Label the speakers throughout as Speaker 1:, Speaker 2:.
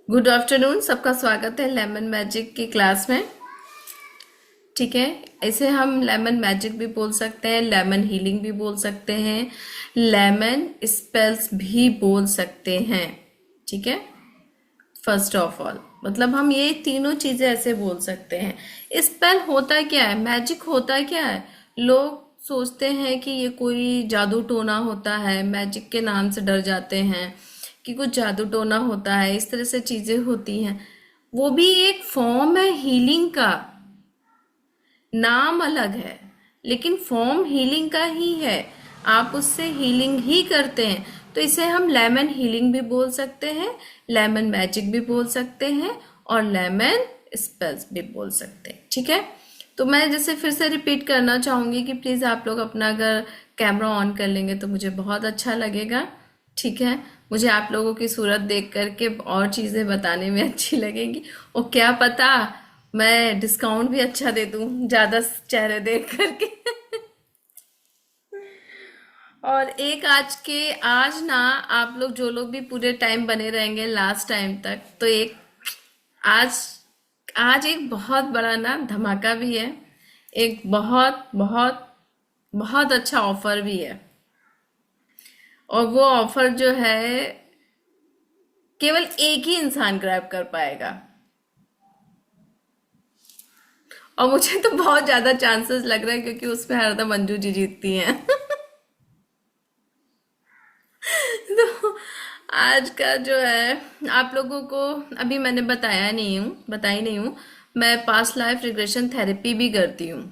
Speaker 1: Good afternoon, सबका स्वागत है लेमन मैजिक की क्लास में। ठीक है। इसे हम लेमन मैजिक भी बोल सकते हैं, लेमन हीलिंग भी बोल सकते हैं, लेमन स्पेल्स भी बोल सकते हैं। ठीक है। फर्स्ट ऑफ ऑल मतलब हम ये तीनों चीजें ऐसे बोल सकते हैं। स्पेल होता क्या है, मैजिक होता क्या है? लोग सोचते हैं कि ये कोई जादू टोना होता है, मैजिक के नाम से डर जाते हैं कि कुछ जादू टोना होता है, इस तरह से चीजें होती हैं। वो भी एक फॉर्म है हीलिंग का। नाम अलग है लेकिन फॉर्म हीलिंग का ही है। आप उससे हीलिंग ही करते हैं, तो इसे हम लेमन हीलिंग भी बोल सकते हैं, लेमन मैजिक भी बोल सकते हैं और लेमन स्पेल्स भी बोल सकते हैं। ठीक है। तो मैं जैसे फिर से रिपीट करना चाहूंगी कि प्लीज आप लोग अपना अगर कैमरा ऑन कर लेंगे तो मुझे बहुत अच्छा लगेगा। ठीक है। मुझे आप लोगों की सूरत देख करके और चीजें बताने में अच्छी लगेंगी, और क्या पता मैं डिस्काउंट भी अच्छा दे दूं ज्यादा चेहरे देख करके। और एक आज ना, आप लोग जो लोग भी पूरे टाइम बने रहेंगे लास्ट टाइम तक, तो एक आज आज एक बहुत बड़ा ना धमाका भी है। एक बहुत बहुत बहुत अच्छा ऑफर भी है। और वो ऑफर जो है केवल एक ही इंसान ग्रैब कर पाएगा। और मुझे तो बहुत ज्यादा चांसेस लग रहा है क्योंकि उसमें हरदम मंजू जी जीतती हैं। तो आज का जो है आप लोगों को अभी मैंने बताई नहीं हूँ। मैं पास्ट लाइफ रिग्रेशन थेरेपी भी करती हूँ।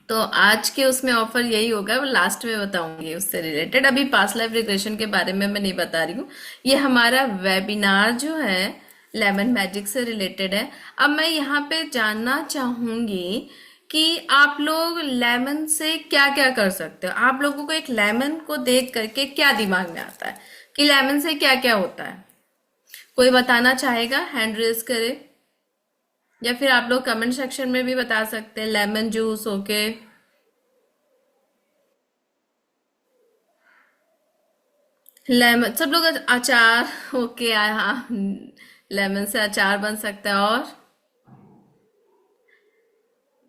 Speaker 1: तो आज के उसमें ऑफर यही होगा, वो लास्ट में बताऊंगी उससे रिलेटेड। अभी पास्ट लाइफ रिग्रेशन के बारे में मैं नहीं बता रही हूँ। ये हमारा वेबिनार जो है लेमन मैजिक से रिलेटेड है। अब मैं यहाँ पे जानना चाहूंगी कि आप लोग लेमन से क्या क्या कर सकते हो। आप लोगों को एक लेमन को देख करके क्या दिमाग में आता है कि लेमन से क्या क्या होता है? कोई बताना चाहेगा? हैंड रेज करे, या फिर आप लोग कमेंट सेक्शन में भी बता सकते हैं। Lemon juice okay. लेमन सब लोग अचार ओके। हाँ, लेमन से अचार बन सकता है। और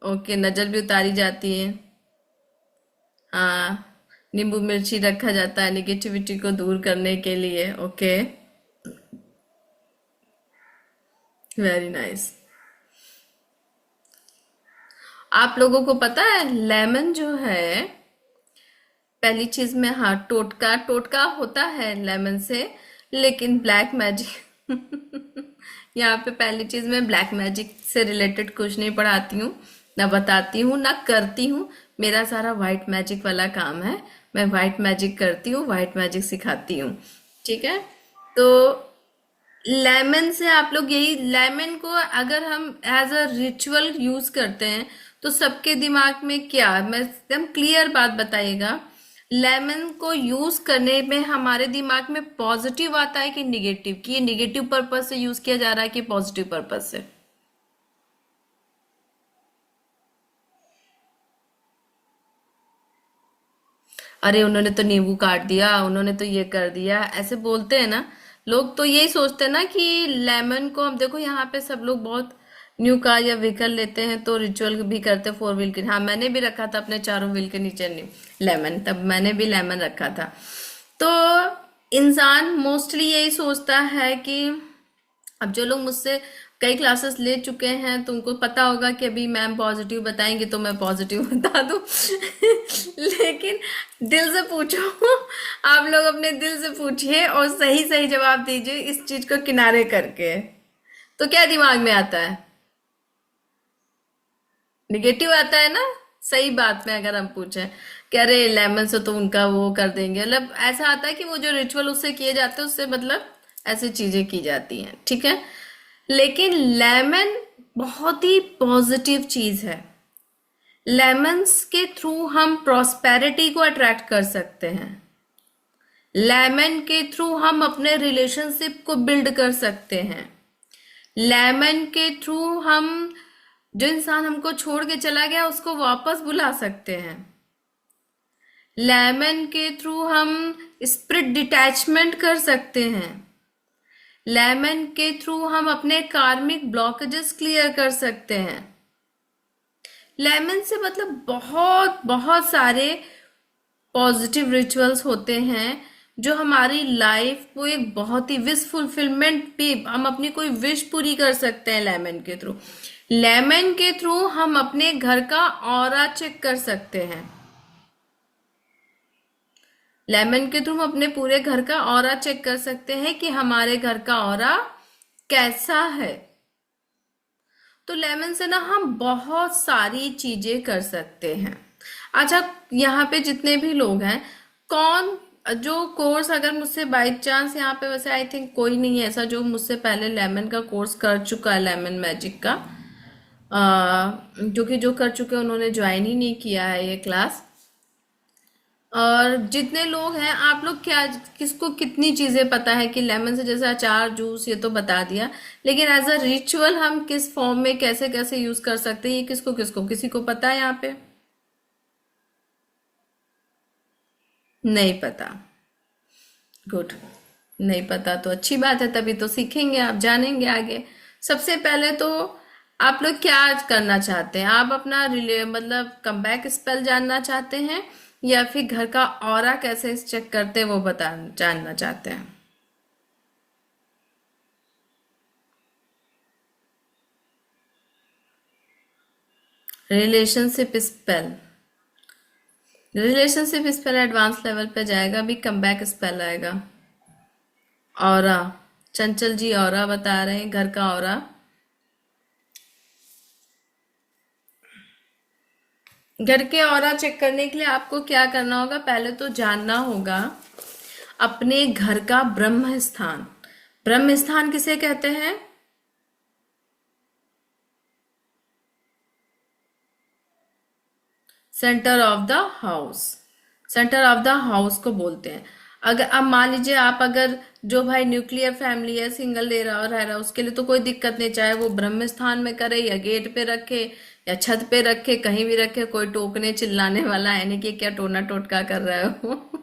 Speaker 1: ओके, नजर भी उतारी जाती है। हाँ, नींबू मिर्ची रखा जाता है निगेटिविटी को दूर करने के लिए। Okay, very nice. आप लोगों को पता है लेमन जो है, पहली चीज में, हाँ, टोटका टोटका होता है लेमन से, लेकिन ब्लैक मैजिक यहाँ पे पहली चीज मैं ब्लैक मैजिक से रिलेटेड कुछ नहीं पढ़ाती हूँ, ना बताती हूँ, ना करती हूँ। मेरा सारा व्हाइट मैजिक वाला काम है। मैं व्हाइट मैजिक करती हूँ, व्हाइट मैजिक सिखाती हूँ। ठीक है। तो लेमन से आप लोग यही, लेमन को अगर हम एज अ रिचुअल यूज करते हैं तो सबके दिमाग में क्या, मैं एकदम क्लियर बात बताइएगा, लेमन को यूज करने में हमारे दिमाग में पॉजिटिव आता है कि निगेटिव, कि ये निगेटिव पर्पज से यूज किया जा रहा है कि पॉजिटिव पर्पज से? अरे उन्होंने तो नींबू काट दिया, उन्होंने तो ये कर दिया, ऐसे बोलते हैं ना लोग। तो यही सोचते हैं ना कि लेमन को हम देखो, यहाँ पे सब लोग बहुत न्यू कार या व्हीकल लेते हैं तो रिचुअल भी करते हैं 4 व्हील के। हाँ, मैंने भी रखा था अपने 4 व्हील के नीचे लेमन, तब मैंने भी लेमन रखा था। तो इंसान मोस्टली यही सोचता है कि, अब जो लोग मुझसे कई क्लासेस ले चुके हैं तो उनको पता होगा कि अभी मैम पॉजिटिव बताएंगे तो मैं पॉजिटिव बता दूं। लेकिन दिल से पूछो, आप लोग अपने दिल से पूछिए और सही सही जवाब दीजिए इस चीज को किनारे करके। तो क्या दिमाग में आता है? निगेटिव आता है ना? सही बात में अगर हम पूछें कि अरे लेमन से तो उनका वो कर देंगे, मतलब ऐसा आता है कि वो जो रिचुअल उससे किए जाते हैं उससे मतलब ऐसी चीजें की जाती हैं। ठीक है। लेकिन लेमन बहुत ही पॉजिटिव चीज है। लेमन्स के थ्रू हम प्रॉस्पेरिटी को अट्रैक्ट कर सकते हैं। लेमन के थ्रू हम अपने रिलेशनशिप को बिल्ड कर सकते हैं। लेमन के थ्रू हम, जो इंसान हमको छोड़ के चला गया उसको वापस बुला सकते हैं। लेमन के थ्रू हम स्पिरिट डिटैचमेंट कर सकते हैं। लेमन के थ्रू हम अपने कार्मिक ब्लॉकेजेस क्लियर कर सकते हैं। लेमन से मतलब बहुत बहुत सारे पॉजिटिव रिचुअल्स होते हैं जो हमारी लाइफ को एक बहुत ही विश फुलफिलमेंट भी, हम अपनी कोई विश पूरी कर सकते हैं लेमन के थ्रू। लेमन के थ्रू हम अपने घर का ऑरा चेक कर सकते हैं। लेमन के थ्रू हम अपने पूरे घर का ऑरा चेक कर सकते हैं कि हमारे घर का ऑरा कैसा है। तो लेमन से ना हम बहुत सारी चीजें कर सकते हैं। अच्छा, यहाँ पे जितने भी लोग हैं, कौन जो कोर्स, अगर मुझसे बाई चांस यहाँ पे, वैसे आई थिंक कोई नहीं है ऐसा जो मुझसे पहले लेमन का कोर्स कर चुका है, लेमन मैजिक का, जो कर चुके हैं उन्होंने ज्वाइन ही नहीं किया है ये क्लास। और जितने लोग हैं, आप लोग क्या, किसको कितनी चीजें पता है कि लेमन से, जैसे अचार, जूस, ये तो बता दिया, लेकिन एज अ रिचुअल हम किस फॉर्म में कैसे कैसे यूज कर सकते हैं, ये किसको किसको किसी को पता है यहाँ पे? नहीं पता। गुड। नहीं पता तो अच्छी बात है, तभी तो सीखेंगे, आप जानेंगे आगे। सबसे पहले तो आप लोग क्या करना चाहते हैं? आप अपना रिले मतलब कमबैक स्पेल जानना चाहते हैं, या फिर घर का ऑरा कैसे चेक करते हैं वो बता जानना चाहते हैं? Relationship spell, relationship spell advance level पे जाएगा, अभी कमबैक स्पेल आएगा। ऑरा, चंचल जी ऑरा बता रहे हैं, घर का ऑरा। घर के ऑरा चेक करने के लिए आपको क्या करना होगा? पहले तो जानना होगा अपने घर का ब्रह्म स्थान। ब्रह्म स्थान किसे कहते हैं? Centre of the house. Centre of the house को बोलते हैं। अगर अब मान लीजिए आप, अगर जो भाई न्यूक्लियर फैमिली है, सिंगल रह रहा, उसके लिए तो कोई दिक्कत नहीं, चाहे वो ब्रह्म स्थान में करे या गेट पे रखे या छत पे रखे, कहीं भी रखे, कोई टोकने चिल्लाने वाला है नहीं कि क्या टोना टोटका कर रहे हो।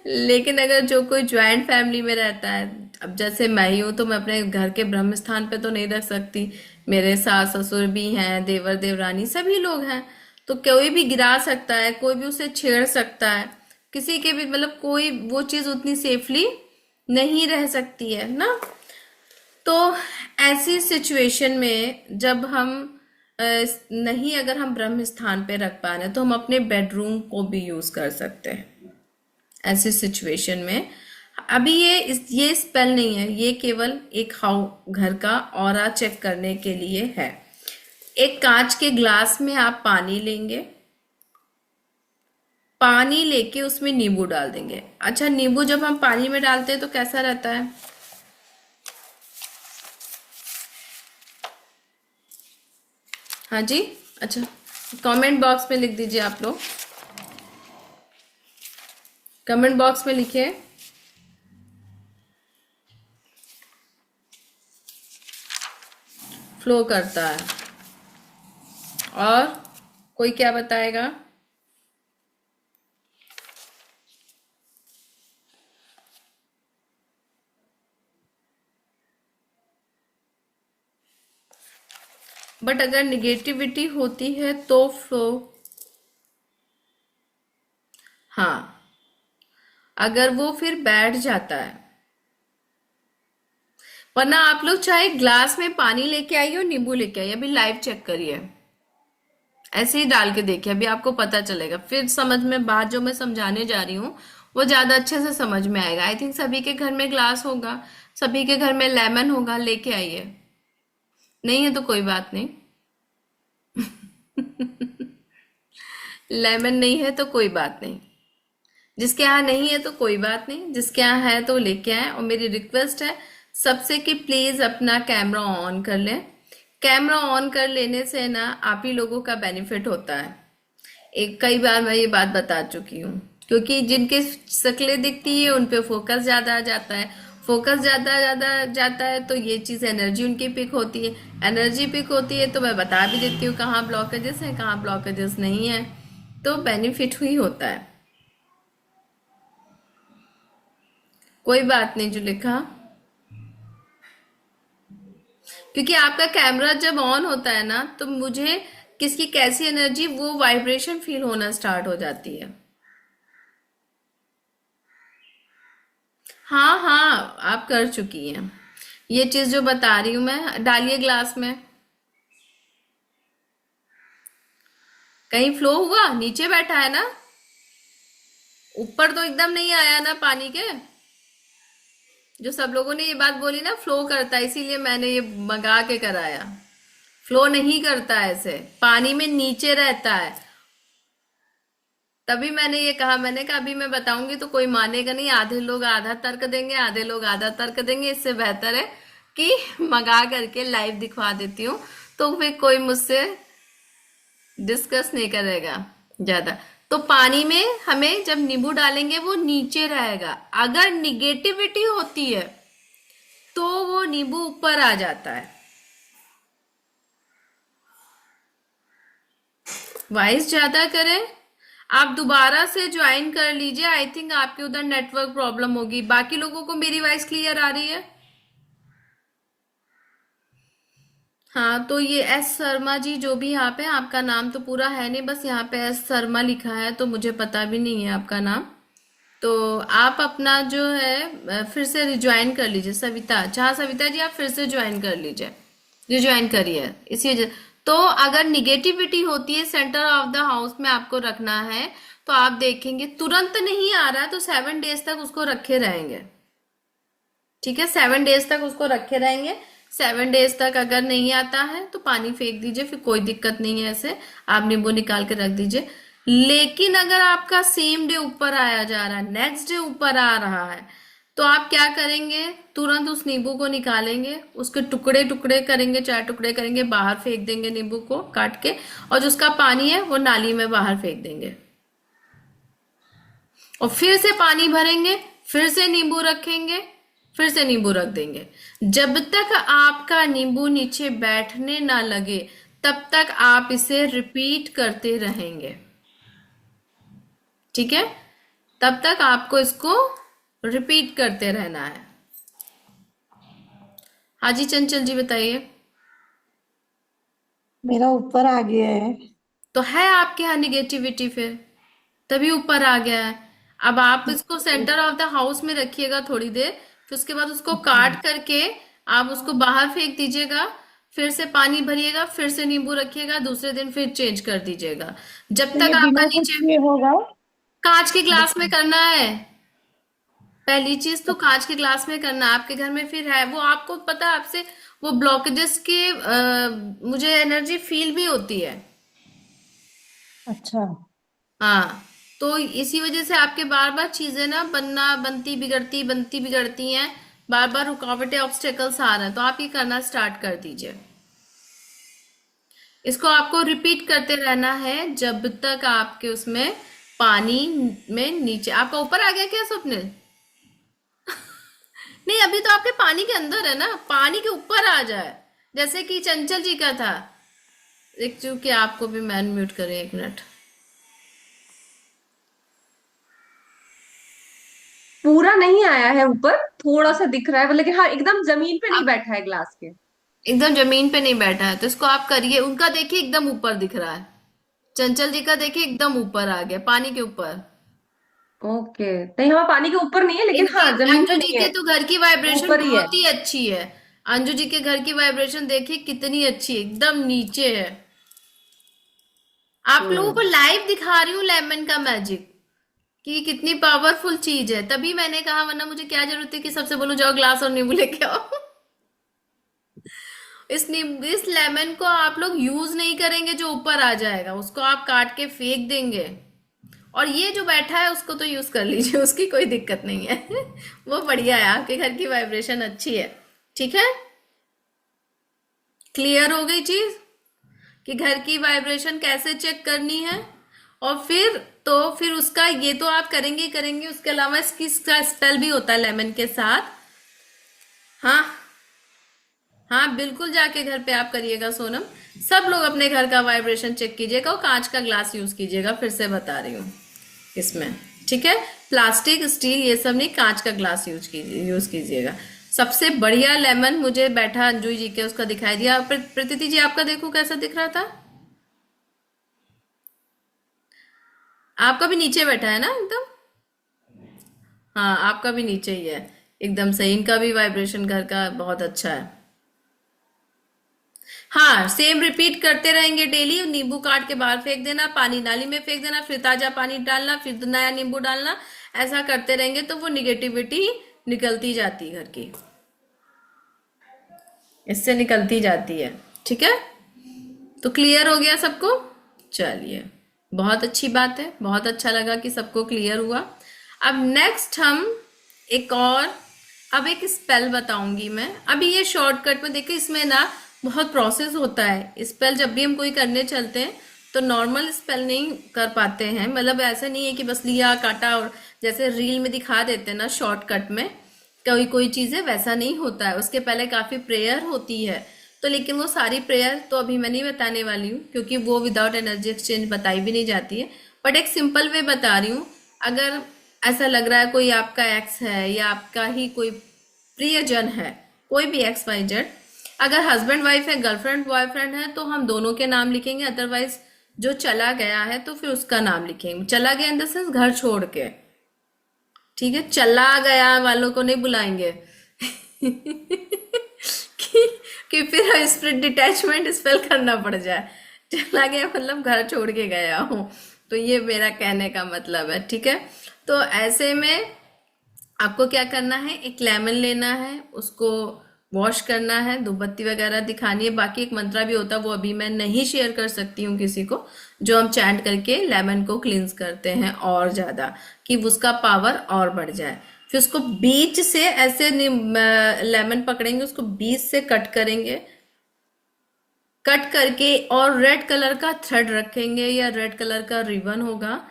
Speaker 1: लेकिन अगर जो कोई ज्वाइंट फैमिली में रहता है, अब जैसे मैं ही हूं, तो मैं अपने घर के ब्रह्म स्थान पे तो नहीं रख सकती, मेरे सास ससुर भी हैं, देवर देवरानी सभी लोग हैं, तो कोई भी गिरा सकता है, कोई भी उसे छेड़ सकता है, किसी के भी मतलब कोई वो चीज उतनी सेफली नहीं रह सकती है ना। तो ऐसी सिचुएशन में जब हम नहीं, अगर हम ब्रह्म स्थान पे रख पा रहे हैं, तो हम अपने बेडरूम को भी यूज कर सकते हैं ऐसी सिचुएशन में। अभी ये स्पेल नहीं है, ये केवल एक हाउ घर का ऑरा चेक करने के लिए है। एक कांच के ग्लास में आप पानी लेंगे, पानी लेके उसमें नींबू डाल देंगे। अच्छा, नींबू जब हम पानी में डालते हैं तो कैसा रहता है? हाँ जी। अच्छा, कमेंट बॉक्स में लिख दीजिए आप लोग, कमेंट बॉक्स में लिखिए। फ्लो करता है। और कोई क्या बताएगा? बट अगर निगेटिविटी होती है तो फ्लो, हाँ, अगर वो फिर बैठ जाता है, वरना आप लोग चाहे ग्लास में पानी लेके आइए और नींबू लेके आइए, अभी लाइव चेक करिए, ऐसे ही डाल के देखिए, अभी आपको पता चलेगा, फिर समझ में बात जो मैं समझाने जा रही हूँ वो ज्यादा अच्छे से समझ में आएगा। आई थिंक सभी के घर में ग्लास होगा, सभी के घर में लेमन होगा, लेके आइए। नहीं है तो कोई बात नहीं। लेमन नहीं है तो कोई बात नहीं, जिसके यहाँ नहीं है तो कोई बात नहीं, जिसके यहाँ है तो लेके आए। और मेरी रिक्वेस्ट है सबसे कि प्लीज अपना कैमरा ऑन कर लें। कैमरा ऑन कर लेने से ना आप ही लोगों का बेनिफिट होता है। एक कई बार मैं ये बात बता चुकी हूँ, क्योंकि जिनके शक्लें दिखती है उन पे फोकस ज्यादा आ जाता है, फोकस ज्यादा ज्यादा जाता है तो ये चीज एनर्जी उनकी पिक होती है, एनर्जी पिक होती है तो मैं बता भी देती हूँ कहाँ ब्लॉकेजेस है, कहाँ ब्लॉकेजेस नहीं है, तो बेनिफिट ही होता है। कोई बात नहीं जो लिखा। क्योंकि आपका कैमरा जब ऑन होता है ना तो मुझे किसकी कैसी एनर्जी वो वाइब्रेशन फील होना स्टार्ट हो जाती है। हाँ हाँ, आप कर चुकी हैं। ये चीज जो बता रही हूँ मैं, डालिए ग्लास में। कहीं फ्लो हुआ, नीचे बैठा है ना, ऊपर तो एकदम नहीं आया ना पानी के। जो सब लोगों ने ये बात बोली ना, फ्लो करता है, इसीलिए मैंने ये मंगा के कराया। फ्लो नहीं करता है ऐसे, पानी में नीचे रहता है। तभी मैंने ये कहा, मैंने कहा अभी मैं बताऊंगी तो कोई मानेगा नहीं, आधे लोग आधा तर्क देंगे, आधे लोग आधा तर्क देंगे। इससे बेहतर है कि मंगा करके लाइव दिखवा देती हूँ, तो फिर कोई मुझसे डिस्कस नहीं करेगा ज्यादा। तो पानी में हमें जब नींबू डालेंगे वो नीचे रहेगा। अगर निगेटिविटी होती है तो वो नींबू ऊपर आ जाता है। वॉइस ज्यादा करें। आप दोबारा से ज्वाइन कर लीजिए, आई थिंक आपके उधर नेटवर्क प्रॉब्लम होगी। बाकी लोगों को मेरी वॉइस क्लियर आ रही है? हाँ, तो ये एस शर्मा जी जो भी यहाँ पे, आपका नाम तो पूरा है नहीं, बस यहाँ पे एस शर्मा लिखा है, तो मुझे पता भी नहीं है आपका नाम। तो आप अपना जो है फिर से रिज्वाइन कर लीजिए। सविता, अच्छा हाँ, सविता जी आप फिर से ज्वाइन कर लीजिए, रिज्वाइन करिए। इसी वजह, तो अगर निगेटिविटी होती है सेंटर ऑफ द हाउस में आपको रखना है, तो आप देखेंगे तुरंत नहीं आ रहा है तो 7 डेज तक उसको रखे रहेंगे। ठीक है, 7 डेज तक उसको रखे रहेंगे। 7 डेज तक अगर नहीं आता है तो पानी फेंक दीजिए, फिर कोई दिक्कत नहीं है। ऐसे आप नींबू निकाल के रख दीजिए। लेकिन अगर आपका सेम डे ऊपर आया जा रहा है, नेक्स्ट डे ऊपर आ रहा है, तो आप क्या करेंगे? तुरंत उस नींबू को निकालेंगे, उसके टुकड़े टुकड़े करेंगे, 4 टुकड़े करेंगे, बाहर फेंक देंगे नींबू को काट के, और जो उसका पानी है वो नाली में बाहर फेंक देंगे। और फिर से पानी भरेंगे, फिर से नींबू रखेंगे, फिर से नींबू रख देंगे। जब तक आपका नींबू नीचे बैठने ना लगे तब तक आप इसे रिपीट करते रहेंगे। ठीक है, तब तक आपको इसको रिपीट करते रहना है। हाँ जी, चंचल जी बताइए।
Speaker 2: मेरा ऊपर आ गया है।
Speaker 1: तो है आपके यहाँ निगेटिविटी, फिर तभी ऊपर आ गया है। अब आप इसको सेंटर ऑफ द हाउस में रखिएगा थोड़ी देर, फिर उसके बाद उसको काट करके आप उसको बाहर फेंक दीजिएगा। फिर से पानी भरिएगा, फिर से नींबू रखिएगा, दूसरे दिन फिर चेंज कर दीजिएगा। जब
Speaker 2: तो ये
Speaker 1: तक आपका
Speaker 2: बिना कुछ
Speaker 1: नीचे,
Speaker 2: किए होगा?
Speaker 1: कांच के ग्लास में
Speaker 2: बिना।
Speaker 1: करना है। पहली चीज तो कांच के ग्लास में करना है। आपके घर में फिर है वो, आपको पता है आपसे वो ब्लॉकेजेस के मुझे एनर्जी फील भी होती है।
Speaker 2: अच्छा।
Speaker 1: हाँ, तो इसी वजह से आपके बार बार चीजें ना बनती बिगड़ती हैं। बार बार रुकावटें, ऑब्स्टेकल्स आ रहे हैं, तो आप ये करना स्टार्ट कर दीजिए। इसको आपको रिपीट करते रहना है जब तक आपके उसमें पानी में नीचे, आपका ऊपर आ गया क्या स्वप्निल? नहीं, अभी तो आपके पानी के अंदर है ना, पानी के ऊपर आ जाए, जैसे कि चंचल जी का था। एक चूंकि आपको भी मैन म्यूट करें, 1 मिनट।
Speaker 3: पूरा नहीं आया है ऊपर, थोड़ा सा दिख रहा है, लेकिन हाँ एकदम जमीन पे नहीं बैठा है ग्लास के।
Speaker 1: एकदम जमीन पे नहीं बैठा है तो इसको आप करिए। उनका देखिए एकदम ऊपर दिख रहा है, चंचल जी का देखिए एकदम ऊपर आ गया, पानी के ऊपर।
Speaker 3: ओके, नहीं हमारा पानी के ऊपर नहीं है, लेकिन
Speaker 1: इनके
Speaker 3: हाँ जमीन
Speaker 1: अंजू
Speaker 3: पे
Speaker 1: जी
Speaker 3: नहीं
Speaker 1: के
Speaker 3: है,
Speaker 1: तो घर की वाइब्रेशन
Speaker 3: ऊपर ही है।
Speaker 1: बहुत ही अच्छी है। अंजू जी के घर की वाइब्रेशन देखिए कितनी अच्छी है, एकदम नीचे है। आप लोगों को
Speaker 3: हम्म।
Speaker 1: लाइव दिखा रही हूँ लेमन का मैजिक, कि कितनी पावरफुल चीज है। तभी मैंने कहा, वरना मुझे क्या जरूरत है कि सबसे बोलूं जाओ ग्लास और नींबू लेके आओ। इस लेमन को आप लोग यूज नहीं करेंगे, जो ऊपर आ जाएगा उसको आप काट के फेंक देंगे। और ये जो बैठा है उसको तो यूज कर लीजिए, उसकी कोई दिक्कत नहीं है। वो बढ़िया है, आपके घर की वाइब्रेशन अच्छी है। ठीक है, क्लियर हो गई चीज कि घर की वाइब्रेशन कैसे चेक करनी है। और फिर उसका ये तो आप करेंगे ही करेंगे, उसके अलावा इसका स्पेल भी होता है लेमन के साथ। हाँ हाँ, बिल्कुल जाके घर पे आप करिएगा सोनम। सब लोग अपने घर का वाइब्रेशन चेक कीजिएगा, और कांच का ग्लास यूज कीजिएगा, फिर से बता रही हूँ इसमें। ठीक है, प्लास्टिक स्टील ये सब नहीं, कांच का ग्लास यूज कीजिएगा। सबसे बढ़िया लेमन मुझे बैठा अंजू जी के उसका दिखाई दिया। प्रतीति जी आपका देखो कैसा दिख रहा था। आपका भी नीचे बैठा है ना एकदम। हाँ आपका भी नीचे ही है, एकदम सही। इनका भी वाइब्रेशन घर का बहुत अच्छा है। हाँ सेम रिपीट करते रहेंगे डेली। नींबू काट के बाहर फेंक देना, पानी नाली में फेंक देना, फिर ताजा पानी डालना, फिर नया नींबू डालना। ऐसा करते रहेंगे तो वो निगेटिविटी निकलती जाती है घर की, इससे निकलती जाती है। ठीक है, तो क्लियर हो गया सबको। चलिए बहुत अच्छी बात है, बहुत अच्छा लगा कि सबको क्लियर हुआ। अब नेक्स्ट हम एक और, अब एक स्पेल बताऊंगी मैं। अभी ये शॉर्टकट में देखिए, इसमें ना बहुत प्रोसेस होता है। स्पेल जब भी हम कोई करने चलते हैं तो नॉर्मल स्पेल नहीं कर पाते हैं। मतलब ऐसा नहीं है कि बस लिया काटा और जैसे रील में दिखा देते हैं ना शॉर्टकट में कोई कोई चीजें, वैसा नहीं होता है। उसके पहले काफी प्रेयर होती है। तो लेकिन वो सारी प्रेयर तो अभी मैं नहीं बताने वाली हूँ, क्योंकि वो विदाउट एनर्जी एक्सचेंज बताई भी नहीं जाती है। बट एक सिंपल वे बता रही हूँ। अगर ऐसा लग रहा है कोई आपका एक्स है या आपका ही कोई प्रियजन है, कोई भी एक्स वाई जेड, अगर हस्बैंड वाइफ है, गर्लफ्रेंड बॉयफ्रेंड है, तो हम दोनों के नाम लिखेंगे। अदरवाइज जो चला गया है तो फिर उसका नाम लिखेंगे। चला गया इन द सेंस घर छोड़ के। ठीक है, चला गया वालों को नहीं बुलाएंगे कि फिर स्प्रिट डिटैचमेंट स्पेल करना पड़ जाए। चला गया मतलब घर छोड़ के गया हूँ, तो ये मेरा कहने का मतलब है। ठीक है, तो ऐसे में आपको क्या करना है, एक लेमन लेना है, उसको वॉश करना है, धूपबत्ती वगैरह दिखानी है। बाकी एक मंत्रा भी होता है, वो अभी मैं नहीं शेयर कर सकती हूँ किसी को, जो हम चैंट करके लेमन को क्लींस करते हैं और ज्यादा, कि उसका पावर और बढ़ जाए। फिर उसको बीच से ऐसे लेमन पकड़ेंगे, उसको बीच से कट करेंगे। कट करके और रेड कलर का थ्रेड रखेंगे या रेड कलर का रिबन होगा।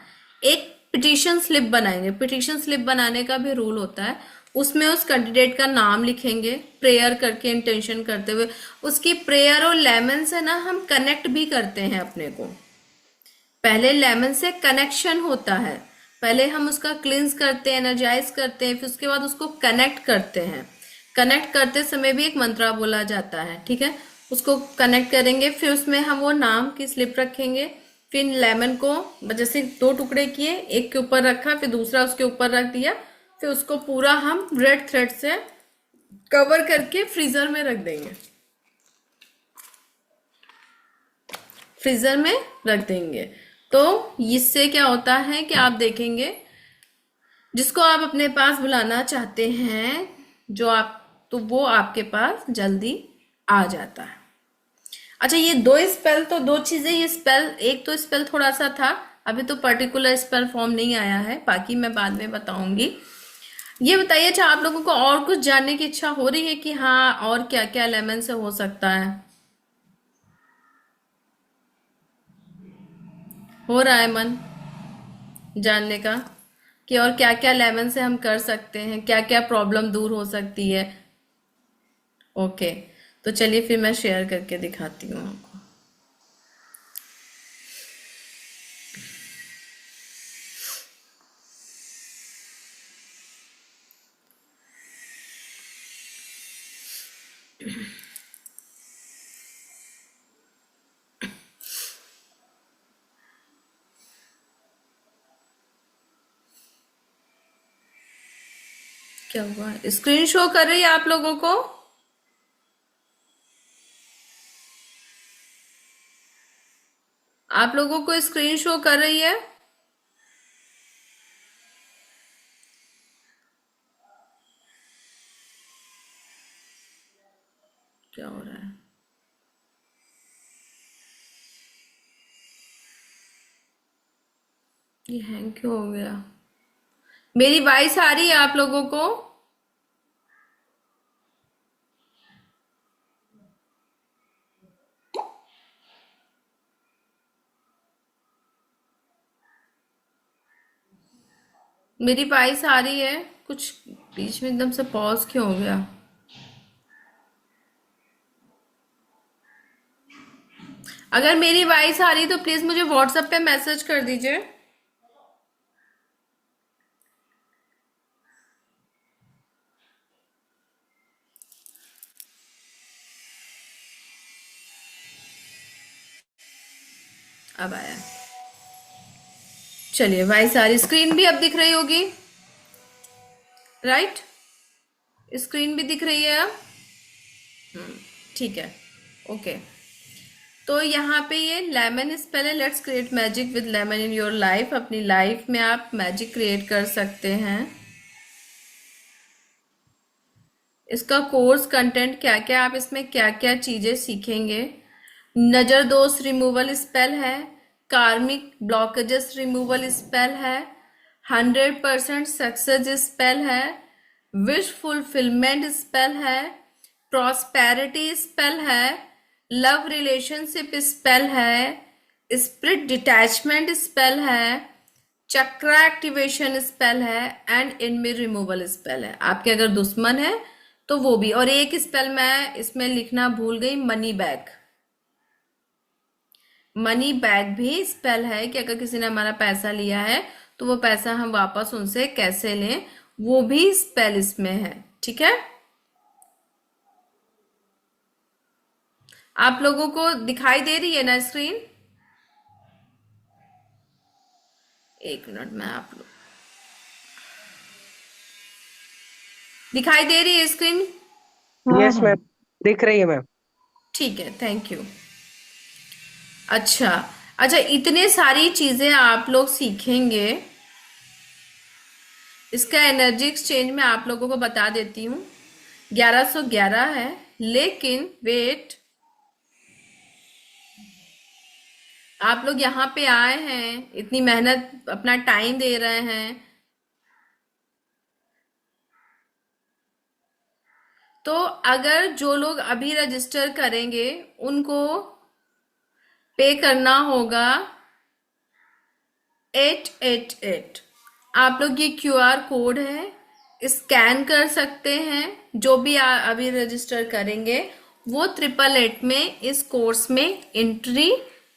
Speaker 1: एक पिटिशन स्लिप बनाएंगे। पिटिशन स्लिप बनाने का भी रूल होता है। उसमें उस कैंडिडेट का नाम लिखेंगे, प्रेयर करके इंटेंशन करते हुए। उसकी प्रेयर और लेमन से ना हम कनेक्ट भी करते हैं अपने को। पहले लेमन से कनेक्शन होता है, पहले हम उसका क्लींस करते हैं, एनर्जाइज करते हैं, फिर उसके बाद उसको कनेक्ट करते हैं। कनेक्ट करते समय भी एक मंत्रा बोला जाता है। ठीक है, उसको कनेक्ट करेंगे, फिर उसमें हम वो नाम की स्लिप रखेंगे। फिर लेमन को जैसे दो टुकड़े किए, एक के ऊपर रखा, फिर दूसरा उसके ऊपर रख दिया, फिर उसको पूरा हम रेड थ्रेड से कवर करके फ्रीजर में रख देंगे। फ्रीजर में रख देंगे तो इससे क्या होता है कि आप देखेंगे जिसको आप अपने पास बुलाना चाहते हैं, जो आप, तो वो आपके पास जल्दी आ जाता है। अच्छा, ये दो स्पेल, तो दो चीजें, ये स्पेल, एक तो स्पेल थोड़ा सा था, अभी तो पर्टिकुलर स्पेल फॉर्म नहीं आया है, बाकी मैं बाद में बताऊंगी। ये बताइए, अच्छा आप लोगों को और कुछ जानने की इच्छा हो रही है कि हाँ और क्या क्या लेमन से हो सकता है? हो रहा है मन जानने का कि और क्या क्या लेमन से हम कर सकते हैं, क्या क्या प्रॉब्लम दूर हो सकती है? ओके, तो चलिए फिर मैं शेयर करके दिखाती हूँ आपको। क्या हुआ, स्क्रीन शो कर रही है आप लोगों को? आप लोगों को स्क्रीन शो कर रही है? क्या हो रहा है? ये हैंग क्यों हो गया? मेरी वॉइस आ रही है आप लोगों को? मेरी वॉइस आ रही है? कुछ बीच में एकदम से पॉज क्यों हो गया? अगर मेरी वॉइस आ रही है तो प्लीज मुझे व्हाट्सएप पे मैसेज कर दीजिए। अब आया। चलिए भाई, सारी स्क्रीन भी अब दिख रही होगी, राइट? स्क्रीन भी दिख रही है अब। ठीक है, ओके। तो यहाँ पे ये लेमन स्पेल है, let's create magic with lemon in your life. अपनी लाइफ में आप मैजिक क्रिएट कर सकते हैं। इसका कोर्स कंटेंट क्या क्या, आप इसमें क्या क्या चीजें सीखेंगे। नजर दोष रिमूवल स्पेल है, कार्मिक ब्लॉकेजेस रिमूवल स्पेल है, 100% सक्सेस स्पेल है, विश फुलफिलमेंट स्पेल है, प्रॉस्पेरिटी स्पेल है, लव रिलेशनशिप स्पेल है, स्पिरिट डिटैचमेंट स्पेल है, चक्रा एक्टिवेशन स्पेल है, एंड इनमे रिमूवल स्पेल है। आपके अगर दुश्मन है तो वो भी। और एक स्पेल मैं इसमें लिखना भूल गई, मनी बैग। मनी बैग भी स्पेल है कि अगर किसी ने हमारा पैसा लिया है तो वो पैसा हम वापस उनसे कैसे लें, वो भी स्पेल इसमें है। ठीक है, आप लोगों को दिखाई दे रही है ना स्क्रीन? एक मिनट में, आप लोग दिखाई दे रही है स्क्रीन?
Speaker 2: हाँ
Speaker 4: यस
Speaker 2: हाँ।
Speaker 4: मैम, दिख रही है मैम।
Speaker 1: ठीक है, थैंक यू। अच्छा, अच्छा, इतने सारी चीजें आप लोग सीखेंगे। इसका एनर्जी एक्सचेंज में आप लोगों को बता देती हूँ। 1111 है, लेकिन वेट, आप लोग यहाँ पे आए हैं, इतनी मेहनत अपना टाइम दे रहे हैं, तो अगर जो लोग अभी रजिस्टर करेंगे उनको पे करना होगा 888। आप लोग ये क्यूआर कोड है, स्कैन कर सकते हैं। जो भी अभी रजिस्टर करेंगे वो 888 में इस कोर्स में एंट्री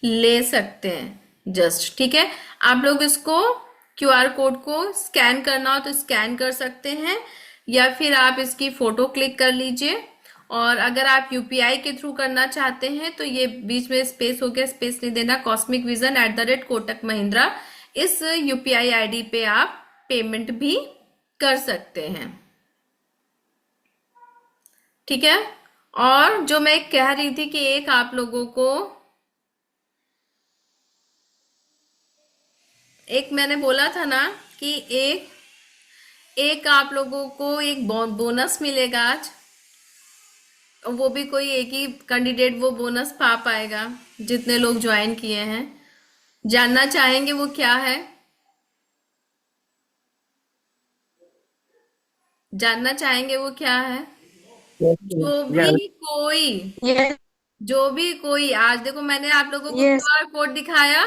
Speaker 1: ले सकते हैं। जस्ट ठीक है, आप लोग इसको क्यूआर कोड को स्कैन करना हो तो स्कैन कर सकते हैं, या फिर आप इसकी फोटो क्लिक कर लीजिए। और अगर आप यूपीआई के थ्रू करना चाहते हैं तो ये बीच में स्पेस हो गया, स्पेस नहीं देना, कॉस्मिक विजन @कोटक महिंद्रा, इस यूपीआई आईडी पे आप पेमेंट भी कर सकते हैं। ठीक है, और जो मैं कह रही थी कि एक आप लोगों को, एक मैंने बोला था ना कि एक एक आप लोगों को एक बोनस मिलेगा आज। और वो भी कोई एक ही कैंडिडेट वो बोनस पा पाएगा जितने लोग ज्वाइन किए हैं। जानना चाहेंगे वो क्या है? जानना चाहेंगे वो क्या है?
Speaker 4: यस मैम,
Speaker 1: जो
Speaker 4: जान।
Speaker 1: भी कोई
Speaker 3: यस।
Speaker 1: जो भी कोई आज देखो, मैंने आप लोगों को
Speaker 3: यस।
Speaker 1: क्यूआर कोड दिखाया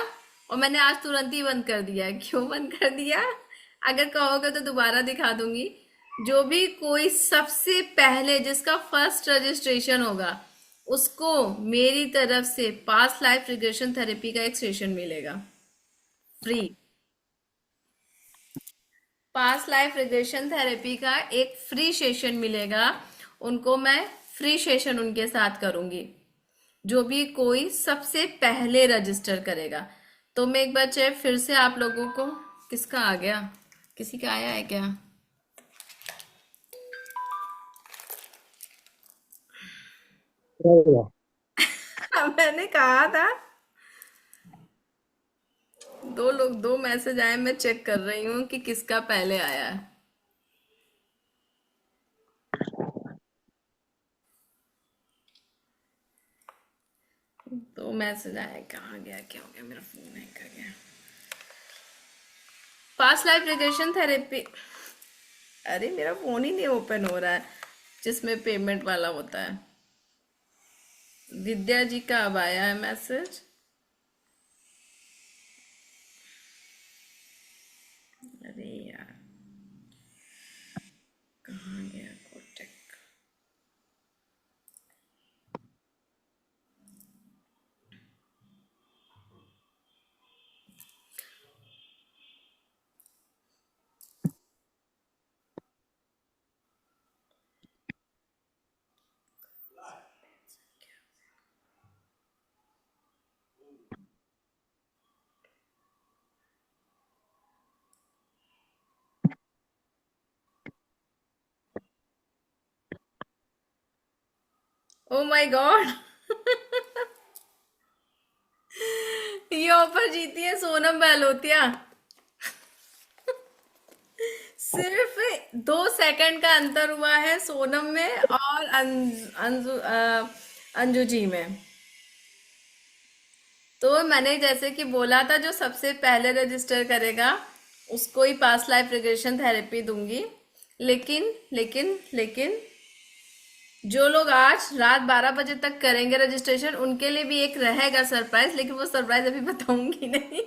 Speaker 1: और मैंने आज तुरंत ही बंद कर दिया। क्यों बंद कर दिया? अगर कहोगे तो दोबारा दिखा दूंगी। जो भी कोई सबसे पहले जिसका फर्स्ट रजिस्ट्रेशन होगा उसको मेरी तरफ से पास्ट लाइफ रिग्रेशन थेरेपी का एक सेशन मिलेगा, free. Past life regression therapy का एक फ्री सेशन मिलेगा, उनको मैं फ्री सेशन उनके साथ करूंगी जो भी कोई सबसे पहले रजिस्टर करेगा। तो मैं एक बार चाहे फिर से आप लोगों को, किसका आ गया, किसी का आया है क्या?
Speaker 4: रहेगा।
Speaker 1: मैंने कहा था, दो मैसेज आए, मैं चेक कर रही हूँ कि किसका पहले आया है। दो मैसेज आए, कहाँ गया, क्या हो गया, मेरा फोन हैंग कर गया। पास्ट लाइफ रिग्रेशन थेरेपी, अरे मेरा फोन ही नहीं ओपन हो रहा है जिसमें पेमेंट वाला होता है। विद्या जी का अब आया है मैसेज। अरे यार, कहाँ गया कोटेक? Oh my god. ये ऑफर जीती है सोनम बहलोतिया। सिर्फ 2 सेकंड का अंतर हुआ है सोनम में और अंजू जी में। तो मैंने जैसे कि बोला था, जो सबसे पहले रजिस्टर करेगा उसको ही पास्ट लाइफ रिग्रेशन थेरेपी दूंगी। लेकिन लेकिन लेकिन जो लोग आज रात 12 बजे तक करेंगे रजिस्ट्रेशन, उनके लिए भी एक रहेगा सरप्राइज, लेकिन वो सरप्राइज अभी बताऊंगी नहीं।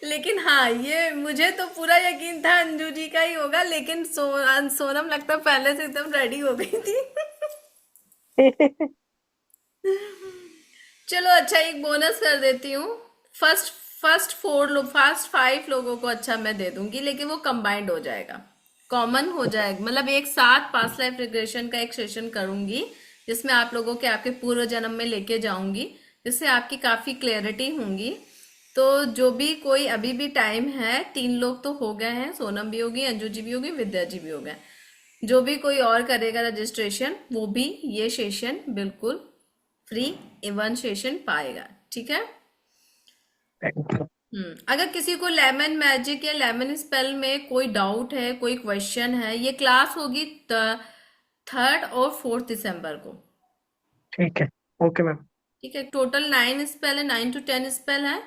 Speaker 1: लेकिन हाँ, ये मुझे तो पूरा यकीन था अंजू जी का ही होगा, लेकिन सोनम लगता पहले से एकदम रेडी हो गई थी। चलो अच्छा, एक बोनस कर देती हूँ। फर्स्ट फर्स्ट 5 लोगों को अच्छा मैं दे दूंगी, लेकिन वो कंबाइंड हो जाएगा, कॉमन हो जाएगा। मतलब एक साथ पास्ट लाइफ रिग्रेशन का एक सेशन करूंगी, जिसमें आप लोगों के आपके पूर्व जन्म में लेके जाऊंगी, जिससे आपकी काफी क्लैरिटी होंगी। तो जो भी कोई अभी भी टाइम है, 3 लोग तो हो गए हैं, सोनम भी होगी, अंजू जी भी होगी, विद्या जी भी हो गए। जो भी कोई और करेगा रजिस्ट्रेशन, वो भी ये सेशन बिल्कुल फ्री वन सेशन पाएगा। ठीक है। अगर किसी को लेमन मैजिक या लेमन स्पेल में कोई डाउट है, कोई क्वेश्चन है, ये क्लास होगी 3 और 4 दिसंबर को।
Speaker 4: ठीक है। Okay ma'am.
Speaker 1: ठीक है। टोटल 9 स्पेल है, 9 to 10 स्पेल है।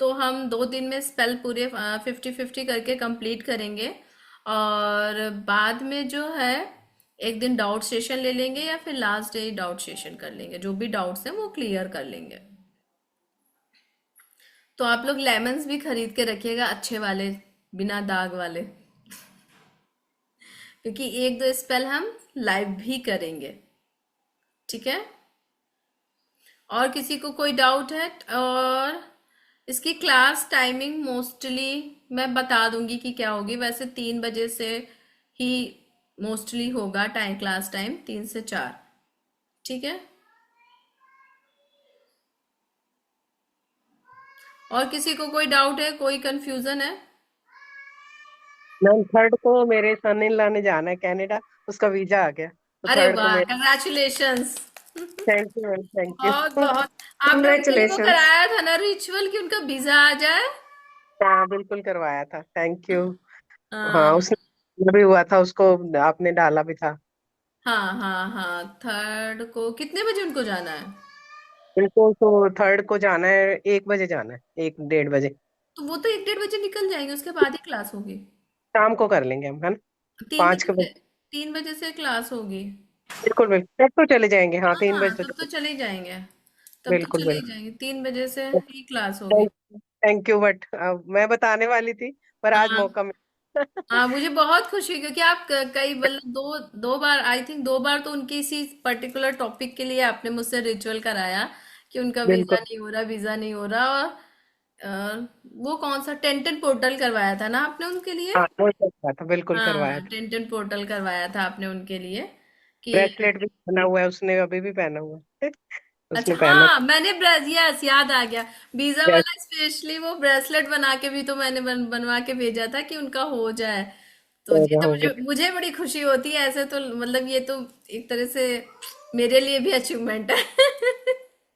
Speaker 1: तो हम 2 दिन में स्पेल पूरे 50-50 करके कंप्लीट करेंगे। और बाद में जो है, एक दिन डाउट सेशन ले लेंगे, या फिर लास्ट डे डाउट सेशन कर लेंगे। जो भी डाउट्स हैं वो क्लियर कर लेंगे। तो आप लोग लेमन्स भी खरीद के रखिएगा, अच्छे वाले, बिना दाग वाले, क्योंकि 1-2 स्पेल हम लाइव भी करेंगे। ठीक है। और किसी को कोई डाउट है? और इसकी क्लास टाइमिंग मोस्टली मैं बता दूंगी कि क्या होगी। वैसे 3 बजे से ही मोस्टली होगा टाइम, क्लास टाइम 3 से 4। ठीक है। और किसी को कोई डाउट है, कोई कंफ्यूजन है?
Speaker 4: मैम, थर्ड को मेरे सन इन लॉ ने जाना है कनाडा। उसका वीजा आ गया, तो
Speaker 1: अरे
Speaker 4: थर्ड को
Speaker 1: वाह,
Speaker 4: मेरे।
Speaker 1: Congratulations.
Speaker 4: Thank you ma'am, thank you.
Speaker 1: बहुत बहुत। आपने उनके लिए वो
Speaker 3: कॉन्ग्रेचुलेशंस।
Speaker 1: कराया था ना रिचुअल, कि उनका वीजा आ जाए?
Speaker 4: हाँ बिल्कुल करवाया था, थैंक यू। हाँ,
Speaker 1: हाँ
Speaker 4: उसने भी हुआ था, उसको आपने डाला भी था।
Speaker 1: हाँ हाँ हाँ। थर्ड को कितने बजे उनको जाना है?
Speaker 4: बिल्कुल, तो थर्ड को जाना है, 1 बजे जाना है, 1 1:30 बजे।
Speaker 1: तो वो तो 1-1:30 बजे निकल जाएंगे, उसके बाद ही क्लास होगी।
Speaker 4: शाम को कर लेंगे हम, है ना?
Speaker 1: तीन
Speaker 4: पाँच
Speaker 1: बजे
Speaker 4: के
Speaker 1: से
Speaker 4: बजे
Speaker 1: 3 बजे से क्लास होगी।
Speaker 4: बिल्कुल बिल्कुल, तब तो चले जाएंगे। हाँ,
Speaker 1: हाँ
Speaker 4: 3 बजे
Speaker 1: हाँ,
Speaker 4: तो
Speaker 1: तब तो
Speaker 4: चले।
Speaker 1: चले ही जाएंगे। तब तो
Speaker 4: बिल्कुल
Speaker 1: चले ही
Speaker 4: बिल्कुल।
Speaker 1: जाएंगे, 3 बजे से ही क्लास होगी।
Speaker 4: थैंक थैंक यू, बट मैं बताने वाली थी, पर आज
Speaker 1: हाँ
Speaker 4: मौका मिला।
Speaker 1: हाँ, मुझे बहुत खुशी हुई, क्योंकि आप कई मतलब दो दो बार, आई थिंक 2 बार तो उनकी इसी पर्टिकुलर टॉपिक के लिए आपने मुझसे रिचुअल कराया, कि उनका वीजा
Speaker 4: बिल्कुल।
Speaker 1: नहीं हो रहा, वीजा नहीं हो रहा। और वो कौन सा टेंटन पोर्टल करवाया था ना आपने उनके लिए?
Speaker 4: हाँ, वो करवाया था, बिल्कुल करवाया
Speaker 1: हाँ,
Speaker 4: था।
Speaker 1: टेंटन पोर्टल करवाया था आपने उनके लिए कि।
Speaker 4: ब्रेसलेट भी पहना हुआ है उसने, अभी भी पहना हुआ है।
Speaker 1: अच्छा
Speaker 4: उसने पहना।
Speaker 1: हाँ, मैंने यस, याद आ गया। Visa
Speaker 4: yes.
Speaker 1: वाला स्पेशली वो ब्रेसलेट बना के भी तो मैंने बनवा के भेजा था कि उनका हो जाए। तो ये तो
Speaker 4: हो
Speaker 1: मुझे
Speaker 4: गया।
Speaker 1: मुझे बड़ी खुशी होती है ऐसे। तो मतलब ये तो एक तरह से मेरे लिए भी अचीवमेंट है।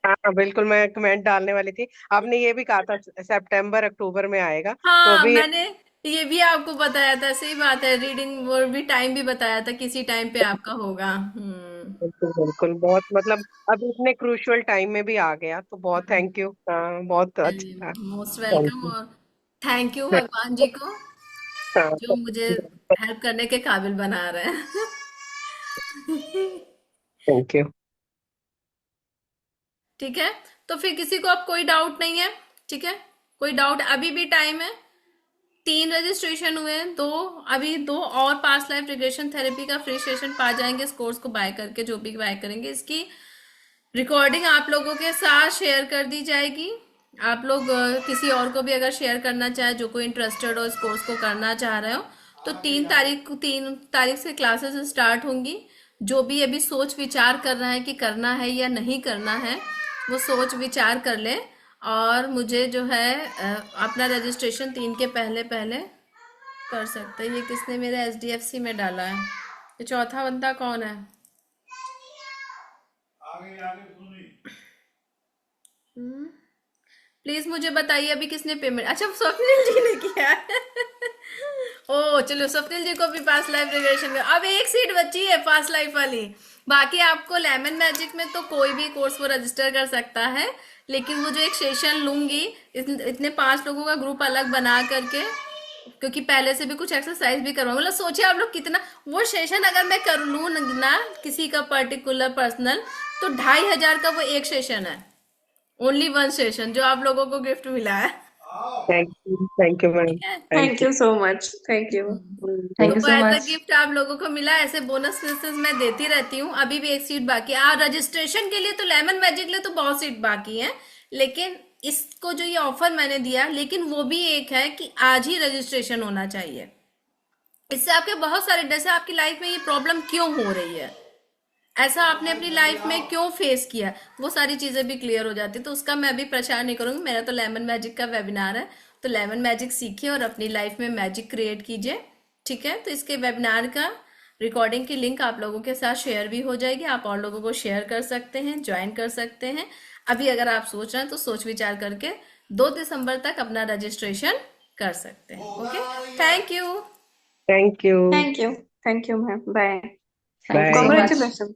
Speaker 4: हाँ बिल्कुल, मैं कमेंट डालने वाली थी। आपने ये भी कहा था सितंबर अक्टूबर में आएगा, तो
Speaker 1: हाँ,
Speaker 4: अभी।
Speaker 1: मैंने ये भी आपको बताया था, सही बात है। रीडिंग वो भी टाइम भी बताया था, किसी टाइम पे आपका होगा।
Speaker 4: बिल्कुल बिल्कुल, बहुत मतलब अभी इतने क्रूशियल टाइम में भी आ गया, तो बहुत थैंक यू। हाँ, बहुत अच्छा था।
Speaker 1: Most
Speaker 4: thank
Speaker 1: welcome.
Speaker 4: यू।
Speaker 1: और थैंक यू भगवान जी को,
Speaker 4: हाँ,
Speaker 1: जो मुझे हेल्प करने के काबिल बना रहे हैं।
Speaker 4: Thank you.
Speaker 1: ठीक है। तो फिर किसी को अब कोई डाउट नहीं है? ठीक है। कोई डाउट? अभी भी टाइम है। 3 रजिस्ट्रेशन हुए हैं, दो अभी, दो और पास्ट लाइफ रिग्रेशन थेरेपी का फ्री सेशन पा जाएंगे इस कोर्स को बाय करके। जो भी बाय करेंगे, इसकी रिकॉर्डिंग आप लोगों के साथ शेयर कर दी जाएगी। आप लोग किसी और को भी अगर शेयर करना चाहे, जो कोई इंटरेस्टेड हो, इस कोर्स को करना चाह रहे हो, तो 3 तारीख से क्लासेस स्टार्ट होंगी। जो भी अभी सोच विचार कर रहा है कि करना है या नहीं करना है, वो सोच विचार कर ले। और मुझे जो है अपना रजिस्ट्रेशन 3 के पहले पहले कर सकते हैं। ये किसने मेरे एचडीएफसी में डाला है? ये चौथा बंदा कौन है? प्लीज मुझे बताइए अभी किसने पेमेंट, अच्छा स्वप्निल जी ने किया है। ओ चलो, स्वप्निल जी को भी पास्ट लाइफ रिग्रेशन में अब एक सीट बची है पास्ट लाइफ वाली। बाकी आपको लेमन मैजिक में तो कोई भी कोर्स वो रजिस्टर कर सकता है, लेकिन वो जो एक सेशन लूंगी, इतने 5 लोगों का ग्रुप अलग बना करके, क्योंकि पहले से भी कुछ एक्सरसाइज भी करवाऊंगा। मतलब सोचिए आप लोग कितना, वो सेशन अगर मैं कर लूँ ना किसी का पर्टिकुलर पर्सनल, तो 2,500 का वो एक सेशन है, ओनली वन सेशन जो आप लोगों को गिफ्ट मिला है।
Speaker 4: थैंक यू मैम,
Speaker 1: ठीक है,
Speaker 4: thank
Speaker 3: thank you so much, thank you,
Speaker 1: तो
Speaker 3: थैंक यू
Speaker 1: वो
Speaker 3: so
Speaker 1: as a
Speaker 3: much.
Speaker 1: Gift आप लोगों को मिला। ऐसे बोनस क्विज़ेस मैं देती रहती हूँ। अभी भी एक सीट बाकी है रजिस्ट्रेशन के लिए, तो लेमन मैजिक लिए तो बहुत सीट बाकी है, लेकिन इसको जो ये ऑफर मैंने दिया, लेकिन वो भी एक है कि आज ही रजिस्ट्रेशन होना चाहिए। इससे आपके बहुत सारे, जैसे आपकी लाइफ में ये प्रॉब्लम क्यों हो रही है, ऐसा आपने अपनी लाइफ में क्यों फेस किया, वो सारी चीजें भी क्लियर हो जाती है। तो उसका मैं अभी प्रचार नहीं करूंगी, मेरा तो लेमन मैजिक का वेबिनार है। तो लेमन मैजिक सीखिए और अपनी लाइफ में मैजिक क्रिएट कीजिए। ठीक है, तो इसके वेबिनार का रिकॉर्डिंग की लिंक आप लोगों के साथ शेयर भी हो जाएगी, आप और लोगों को शेयर कर सकते हैं, ज्वाइन कर सकते हैं। अभी अगर आप सोच रहे हैं तो सोच विचार करके 2 दिसंबर तक अपना रजिस्ट्रेशन कर सकते हैं। Okay, thank you.
Speaker 4: You.
Speaker 3: Thank you, thank you ma'am, bye,
Speaker 1: thank you
Speaker 4: bye.
Speaker 1: So much.
Speaker 3: Congratulation.